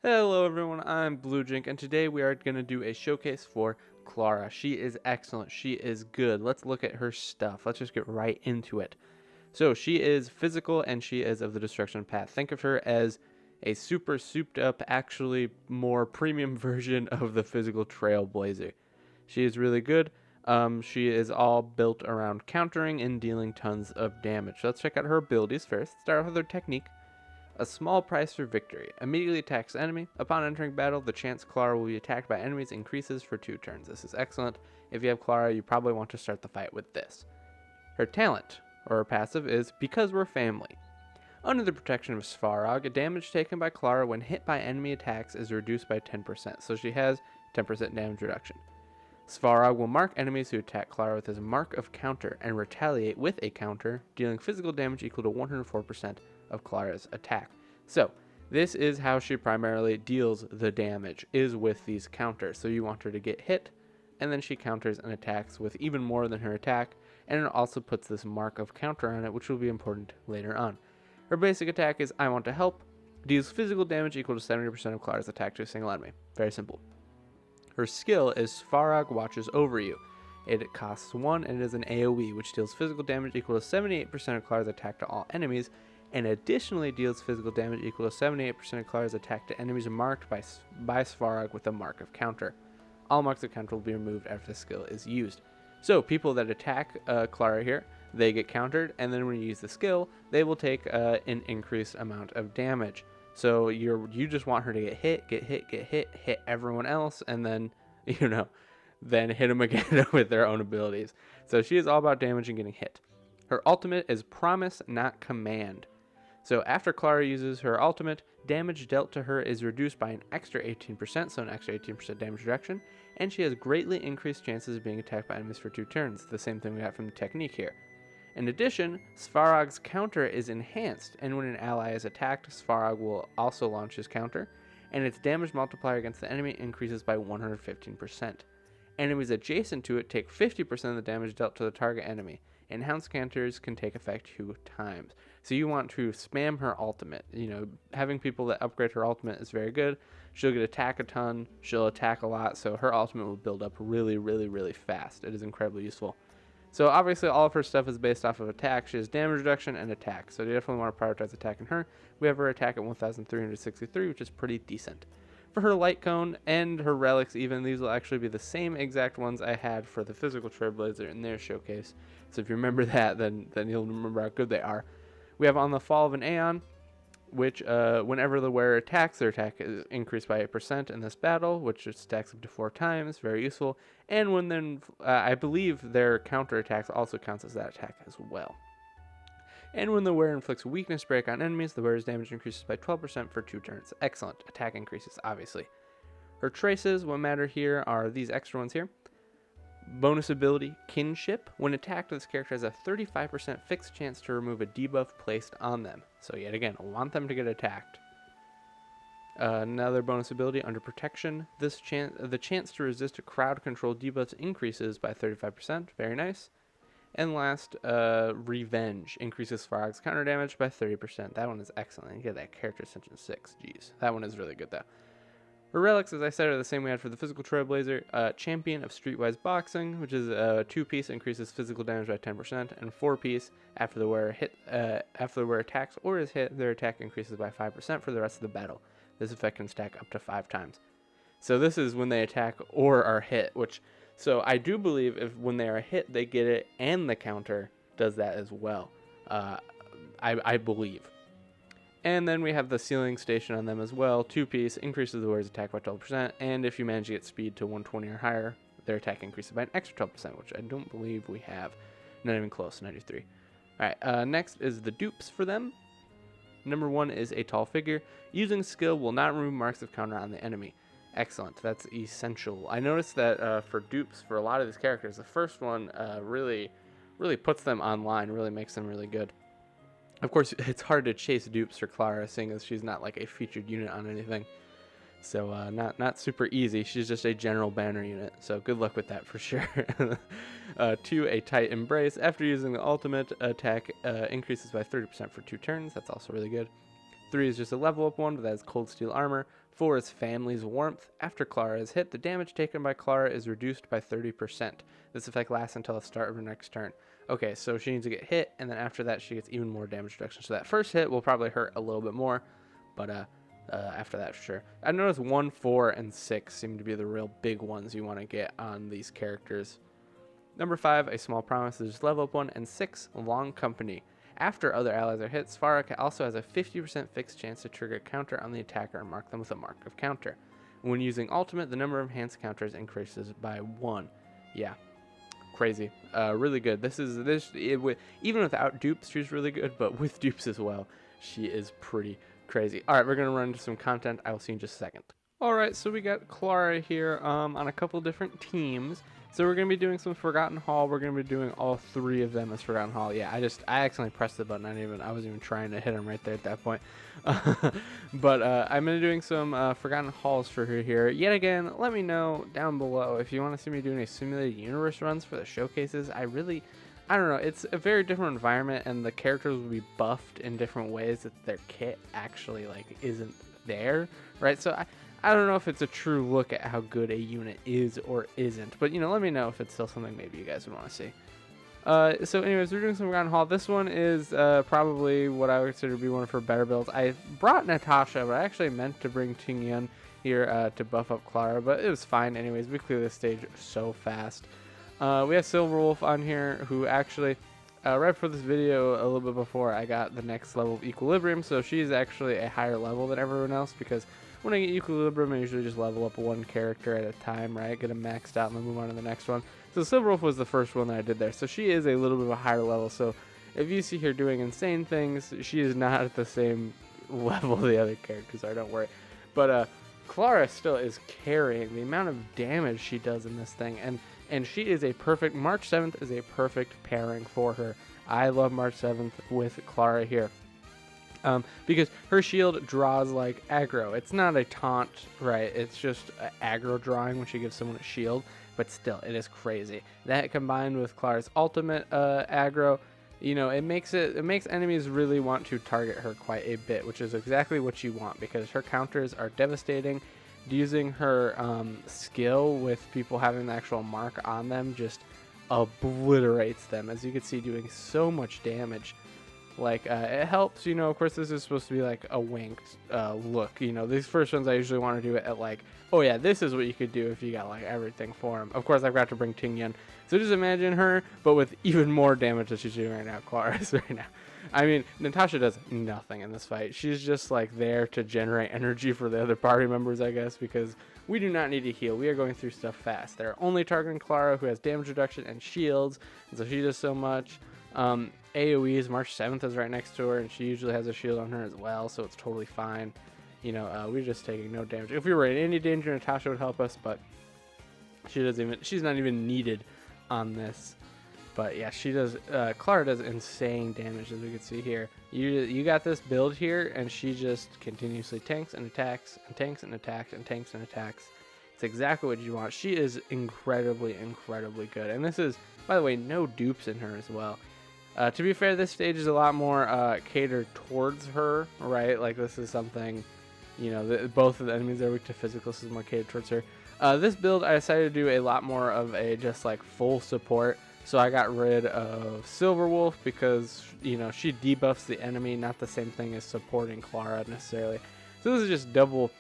Hello everyone, I'm BlueJink, and today we are going to do a showcase for CLARA. She is excellent, she is good. Let's look at her stuff. Let's just get right into it. So she is physical and she is of the destruction path. Think of her as a super souped up, actually more premium version of the physical Trailblazer. She is really good. She is all built around countering and dealing tons of damage. So let's check out her abilities first. Start with her technique. A small price for victory. Immediately attacks enemy. Upon entering battle, the chance CLARA will be attacked by enemies increases for 2 turns. This is excellent. If you have CLARA, you probably want to start the fight with this. Her talent, or her passive, is Because We're Family. Under the protection of Svarog, damage taken by CLARA when hit by enemy attacks is reduced by 10%, so she has 10% damage reduction. Svarog will mark enemies who attack CLARA with his mark of counter and retaliate with a counter, dealing physical damage equal to 104% of CLARA's attack. So, this is how she primarily deals the damage, is with these counters. So you want her to get hit, and then she counters and attacks with even more than her attack, and it also puts this mark of counter on it, which will be important later on. Her basic attack is I Want to Help, deals physical damage equal to 70% of CLARA's attack to a single enemy. Very simple. Her skill is Svarog Watches Over You. It costs 1 and it is an AoE, which deals physical damage equal to 78% of CLARA's attack to all enemies, and additionally deals physical damage equal to 78% of CLARA's attack to enemies marked by Svarog with a mark of counter. All marks of counter will be removed after the skill is used. So people that attack CLARA here, they get countered, and then when you use the skill, they will take an increased amount of damage. So you just want her to hit everyone else, and then, then hit them again with their own abilities. So she is all about damage and getting hit. Her ultimate is Promise, Not Command. So after CLARA uses her ultimate, damage dealt to her is reduced by an extra 18%, so an extra 18% damage reduction, and she has greatly increased chances of being attacked by enemies for 2 turns, the same thing we got from the technique here. In addition, Svarog's counter is enhanced, and when an ally is attacked, Svarog will also launch his counter, and its damage multiplier against the enemy increases by 115%. Enemies adjacent to it take 50% of the damage dealt to the target enemy. Enhanced counters can take effect 2 times. So you want to spam her ultimate. Having people that upgrade her ultimate is very good. She'll get attack a ton, she'll attack a lot, so her ultimate will build up really, really, really fast. It is incredibly useful. So obviously all of her stuff is based off of attack. She has damage reduction and attack, so you definitely want to prioritize attacking her. We have her attack at 1,363, which is pretty decent. For her light cone and her relics even, these will actually be the same exact ones I had for the physical Trailblazer in their showcase. So if you remember that, then you'll remember how good they are. We have On the Fall of an Aeon, which whenever the wearer attacks, their attack is increased by 8% in this battle, which stacks up to 4 times, very useful. And when then, I believe their counter attacks also counts as that attack as well. And when the wearer inflicts weakness break on enemies, the wearer's damage increases by 12% for 2 turns. Excellent. Attack increases, obviously. Her traces, what matter here, are these extra ones here. Bonus ability, Kinship. When attacked, this character has a 35% fixed chance to remove a debuff placed on them. So yet again, I want them to get attacked. Another bonus ability, Under Protection. The chance to resist a crowd control debuffs increases by 35%. Very nice. And last, Revenge. Increases Svarog's counter damage by 30%. That one is excellent. You get that character ascension 6. Jeez. That one is really good, though. Her relics, as I said, are the same we had for the physical Trailblazer. Champion of Streetwise Boxing, which is a 2-piece, increases physical damage by 10%, and 4-piece, after the wearer attacks or is hit, their attack increases by 5% for the rest of the battle. This effect can stack up to 5 times. So this is when they attack or are hit, so I do believe if when they are hit, they get it, and the counter does that as well. I believe. And then we have the Sealing Station on them as well. 2-piece, increases the wearer's attack by 12%, and if you manage to get speed to 120 or higher, their attack increases by an extra 12%, which I don't believe we have. Not even close, 93. Alright, next is the dupes for them. Number 1 is a tall figure. Using skill will not remove marks of counter on the enemy. Excellent, that's essential. I noticed that for dupes, for a lot of these characters, the first one really puts them online, really makes them really good. Of course, it's hard to chase dupes for CLARA, seeing as she's not like a featured unit on anything. So not super easy. She's just a general banner unit, so good luck with that for sure. 2, a Tight Embrace. After using the ultimate, attack increases by 30% for 2 turns. That's also really good. 3 is just a level up one, but that is Cold Steel Armor. 4 is Family's Warmth. After Clara is hit, the damage taken by Clara is reduced by 30%. This effect lasts until the start of her next turn. Okay, so she needs to get hit, and then after that she gets even more damage reduction. So that first hit will probably hurt a little bit more, but after that for sure. I noticed 1, 4, and 6 seem to be the real big ones you want to get on these characters. Number 5, A Small Promise is just level up 1, and 6, Long Company. After other allies are hit, Svarak also has a 50% fixed chance to trigger a counter on the attacker and mark them with a mark of counter. When using ultimate, the number of enhanced counters increases by 1. Yeah, crazy. Really good. Even without dupes, she's really good, but with dupes as well, she is pretty crazy. All right, we're gonna run into some content. I will see you in just a second. All right, so we got Clara here on a couple different teams. So we're going to be doing some Forgotten Hall. We're going to be doing all 3 of them as Forgotten Hall. Yeah, I accidentally pressed the button. I wasn't even trying to hit him right there at that point. But I'm going to be doing some Forgotten Halls for her here. Yet again, let me know down below if you want to see me doing a simulated universe runs for the showcases. I don't know. It's a very different environment, and the characters will be buffed in different ways that their kit actually isn't there, right? So I don't know if it's a true look at how good a unit is or isn't, but let me know if it's still something maybe you guys would want to see. So anyways, we're doing some Forgotten Hall. This one is probably what I would consider to be one of her better builds. I brought Natasha, but I actually meant to bring Tingyun here to buff up Clara, but it was fine anyways. We clear this stage so fast. We have Silverwolf on here, who actually, right before this video, a little bit before, I got the next level of Equilibrium, so she's actually a higher level than everyone else, because when I get Equilibrium, I usually just level up 1 character at a time, right? Get them maxed out and then move on to the next one. So Silverwolf was the first one that I did there. So she is a little bit of a higher level. So if you see her doing insane things, she is not at the same level the other characters are, don't worry. But Clara still is carrying the amount of damage she does in this thing. And she is a perfect, March 7th is a perfect pairing for her. I love March 7th with Clara here. Because her shield draws like aggro. It's not a taunt, right? It's just aggro drawing when she gives someone a shield, but still, it is crazy. That combined with Clara's ultimate aggro, it makes enemies really want to target her quite a bit, which is exactly what you want, because her counters are devastating. Using her skill with people having the actual mark on them just obliterates them, as you can see, doing so much damage. It helps, of course this is supposed to be like a winked look, these first ones I usually want to do it at oh yeah, this is what you could do if you got everything for him. Of course I've got to bring Tingyun, so just imagine her, but with even more damage that she's doing right now, Clara's right now. I mean, Natasha does nothing in this fight. She's just there to generate energy for the other party members, I guess, because we do not need to heal. We are going through stuff fast. They're only targeting Clara, who has damage reduction and shields, and so she does so much. AoE's March 7th is right next to her, and she usually has a shield on her as well, so it's totally fine. We're just taking no damage. If we were in any danger, Natasha would help us, but she's not even needed on this. But yeah, she does. Clara does insane damage, as we can see here. You got this build here, and she just continuously tanks and attacks and tanks and attacks and tanks and attacks. It's exactly what you want. She is incredibly, incredibly good. And this is, by the way, no dupes in her as well. To be fair, this stage is a lot more catered towards her, right? This is something, both of the enemies are weak to physical, so this is more catered towards her. This build, I decided to do a lot more of a just full support. So I got rid of Silverwolf because, she debuffs the enemy, not the same thing as supporting Clara necessarily. So this is just double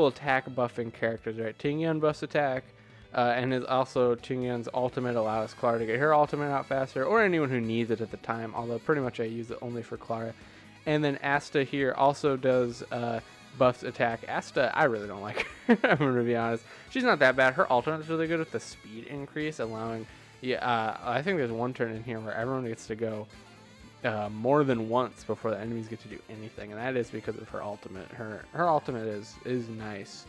attack buffing characters, right? Tingyun buffs attack. And is also Tingyun's ultimate allows Clara to get her ultimate out faster, or anyone who needs it at the time, although pretty much I use it only for Clara. And then Asta here also does buffs attack. Asta, I really don't like her, I'm going to be honest. She's not that bad. Her ultimate is really good with the speed increase, allowing, I think there's one turn in here where everyone gets to go more than once before the enemies get to do anything, and that is because of her ultimate. Her ultimate is nice.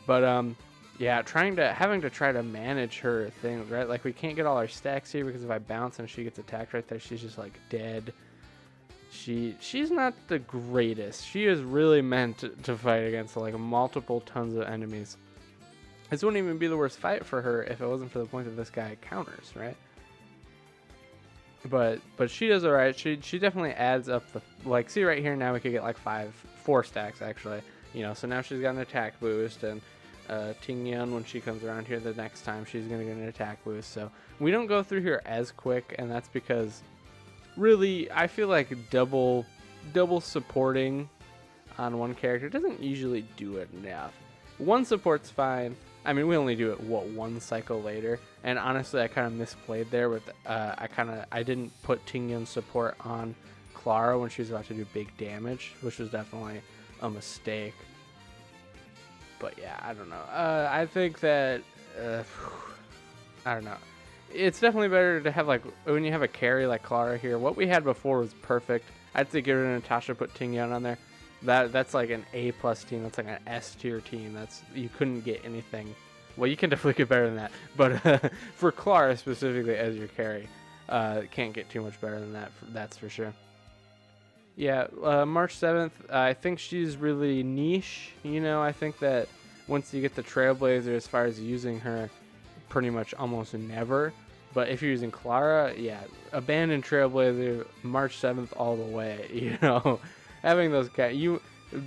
But, yeah, having to try to manage her things, right? We can't get all our stacks here because if I bounce and she gets attacked right there, she's just dead. She's not the greatest. She is really meant to fight against multiple tons of enemies. This wouldn't even be the worst fight for her if it wasn't for the point that this guy counters, right? But she does alright. She definitely adds up the see right here now we could get 4 stacks actually. You know, so now she's got an attack boost, and Ting Yun, when she comes around here the next time, she's going to get an attack boost. So we don't go through here as quick, and that's because really I feel like double supporting on one character doesn't usually do it enough. One support's fine. I mean, we only do it, what, one cycle later, and honestly I kind of misplayed there with I didn't put Ting Yun's support on CLARA when she was about to do big damage, which was definitely a mistake. But yeah, I don't know. I think that I don't know. It's definitely better to have, like, when you have a carry like CLARA here. What we had before was perfect. I'd say get rid of Natasha, put Ting Yun on there. That's like an A+ team. That's like an S tier team. You couldn't get anything. Well, you can definitely get better than that, but for CLARA specifically as your carry, can't get too much better than that. That's for sure. Yeah, March 7th, I think she's really niche. You know, I think that once you get the Trailblazer, as far as using her, pretty much almost never. But if you're using CLARA, yeah, abandon Trailblazer, March 7th all the way. You know, having those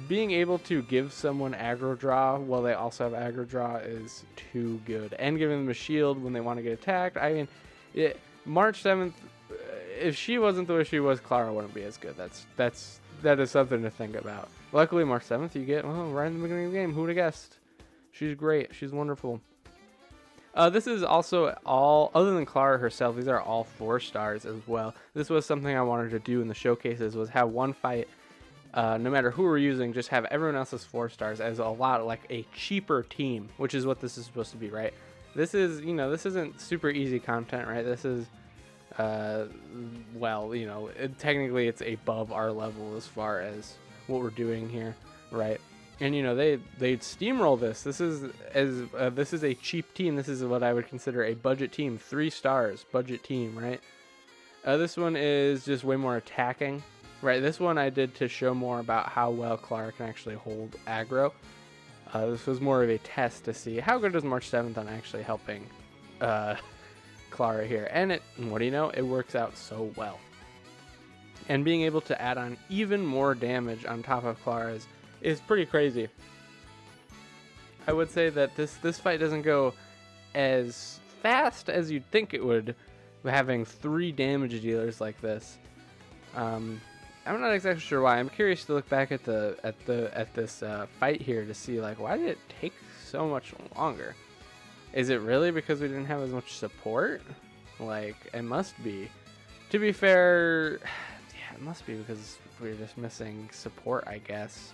being able to give someone aggro draw while they also have aggro draw is too good, and giving them a shield when they want to get attacked. I mean, March 7th. If she wasn't the way she was, CLARA wouldn't be as good. That is something to think about. Luckily, March 7th, you get, well, right in the beginning of the game. Who would have guessed? She's great. She's wonderful. This is also all, other than CLARA herself, these are all 4 stars as well. This was something I wanted to do in the showcases, was have one fight, no matter who we're using, just have everyone else's 4 stars as a lot, like a cheaper team, which is what this is supposed to be, right? This is, you know, this isn't super easy content, right? This is, well, you know, technically it's above our level as far as what we're doing here, right? And you know, they'd steamroll this. This is a cheap team. This is what I would consider a budget team. 3 stars budget team, right? This one is just way more attacking, right? This one I did to show more about how well CLARA can actually hold aggro. This was more of a test to see how good is March 7th on actually helping CLARA here, and what do you know, it works out so well. And being able to add on even more damage on top of CLARA is pretty crazy. I would say that this fight doesn't go as fast as you'd think it would, having 3 damage dealers like this. I'm not exactly sure why. I'm curious to look back at this fight here to see, like, why did it take so much longer? Is it really because we didn't have as much support? Like, it must be. To be fair, yeah, it must be because we're just missing support, I guess.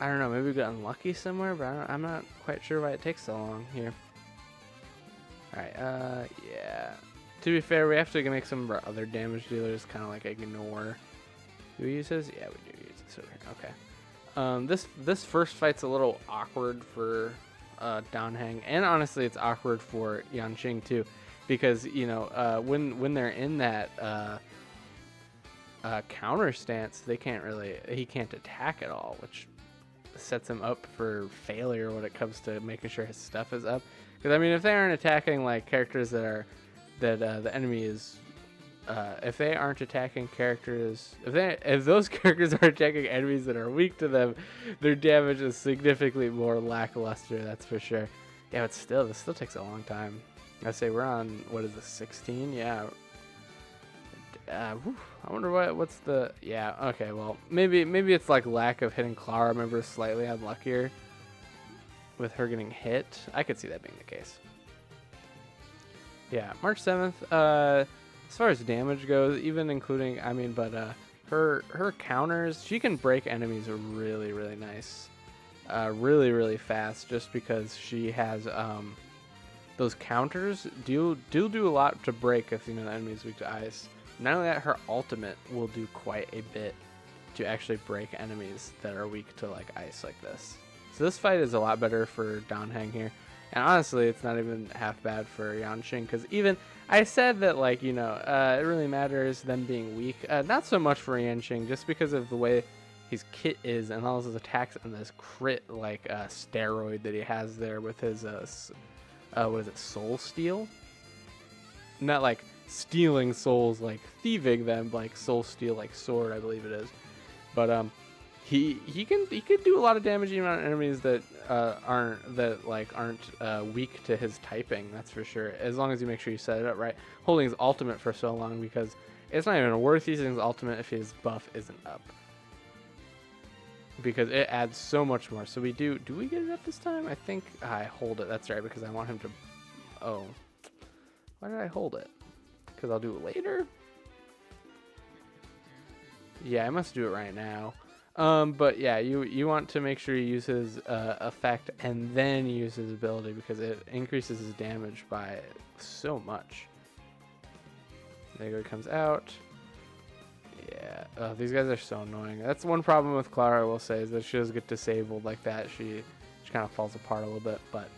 I don't know, maybe we got unlucky somewhere, but I'm not quite sure why it takes so long here. Alright, yeah. To be fair, we have to make some of our other damage dealers kind of like ignore. Do we use his? Yeah, we do use this over here. Okay. This first fight's a little awkward for Danheng, and honestly it's awkward for Yanqing too, because you know when they're in that counter stance, he can't attack at all, which sets him up for failure when it comes to making sure his stuff is up. Because I mean, if they aren't attacking like characters that the enemy is, if they aren't attacking characters, if those characters are attacking enemies that are weak to them, their damage is significantly more lackluster. That's for sure. Yeah, but still, this still takes a long time. I say we're on, what is this, 16? Yeah. I wonder what's the, yeah, okay, well, maybe it's like lack of hitting CLARA. Remember, slightly unluckier with her getting hit. I could see that being the case. Yeah, March 7th, as far as damage goes, even including, I mean, but her counters, she can break enemies really, really nice. Really, really fast, just because she has those counters do a lot to break if you know the enemy's weak to ice. Not only that, her ultimate will do quite a bit to actually break enemies that are weak to like ice like this. So this fight is a lot better for Danheng here. And honestly, it's not even half bad for Yanqing, because even I said that, like, you know, it really matters them being weak. Not so much for Yanqing, just because of the way his kit is and all his attacks and this crit like steroid that he has there with his what is it, soul steal? Not like stealing souls, like thieving them, like soul steal, like sword, I believe it is. But he could do a lot of damage even on enemies that aren't weak to his typing. That's for sure. As long as you make sure you set it up right. Holding his ultimate for so long, because it's not even worth using his ultimate if his buff isn't up, because it adds so much more. So we do we get it up this time? I think I hold it. That's right, because I want him to. Oh, why did I hold it? Because I'll do it later. Yeah, I must do it right now. But yeah, you want to make sure you use his effect and then use his ability, because it increases his damage by so much. There you go, he comes out. Yeah, these guys are so annoying. That's one problem with CLARA, I will say, is that she does get disabled like that. She kind of falls apart a little bit, but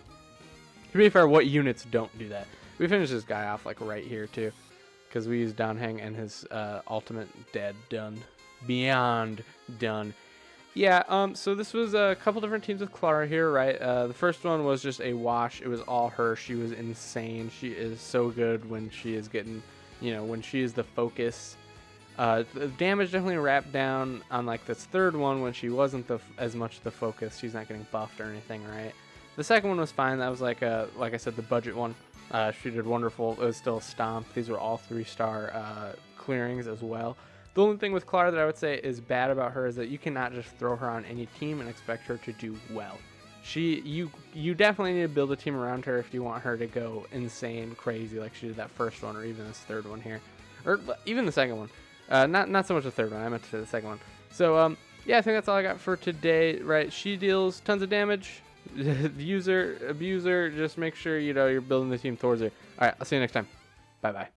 to be fair, what units don't do that? We finished this guy off like right here too, because we used down hang and his ultimate dead, done. Beyond done. Yeah, so this was a couple different teams with CLARA here, right? The first one was just a wash. It was all her. She was insane. She is so good when she is getting, when she is the focus. The damage definitely wrapped down on like this third one when she wasn't as much the focus. She's not getting buffed or anything, right? The second one was fine. That was like I said, the budget one. She did wonderful. It was still Stomp. These were all 3-star clearings as well. The only thing with CLARA that I would say is bad about her is that you cannot just throw her on any team and expect her to do well. You definitely need to build a team around her if you want her to go insane, crazy like she did that first one, or even this third one here, or even the second one. Not so much the third one. I meant to say the second one. So yeah, I think that's all I got for today. Right, she deals tons of damage. User, abuser. Just make sure you're building the team towards her. All right, I'll see you next time. Bye bye.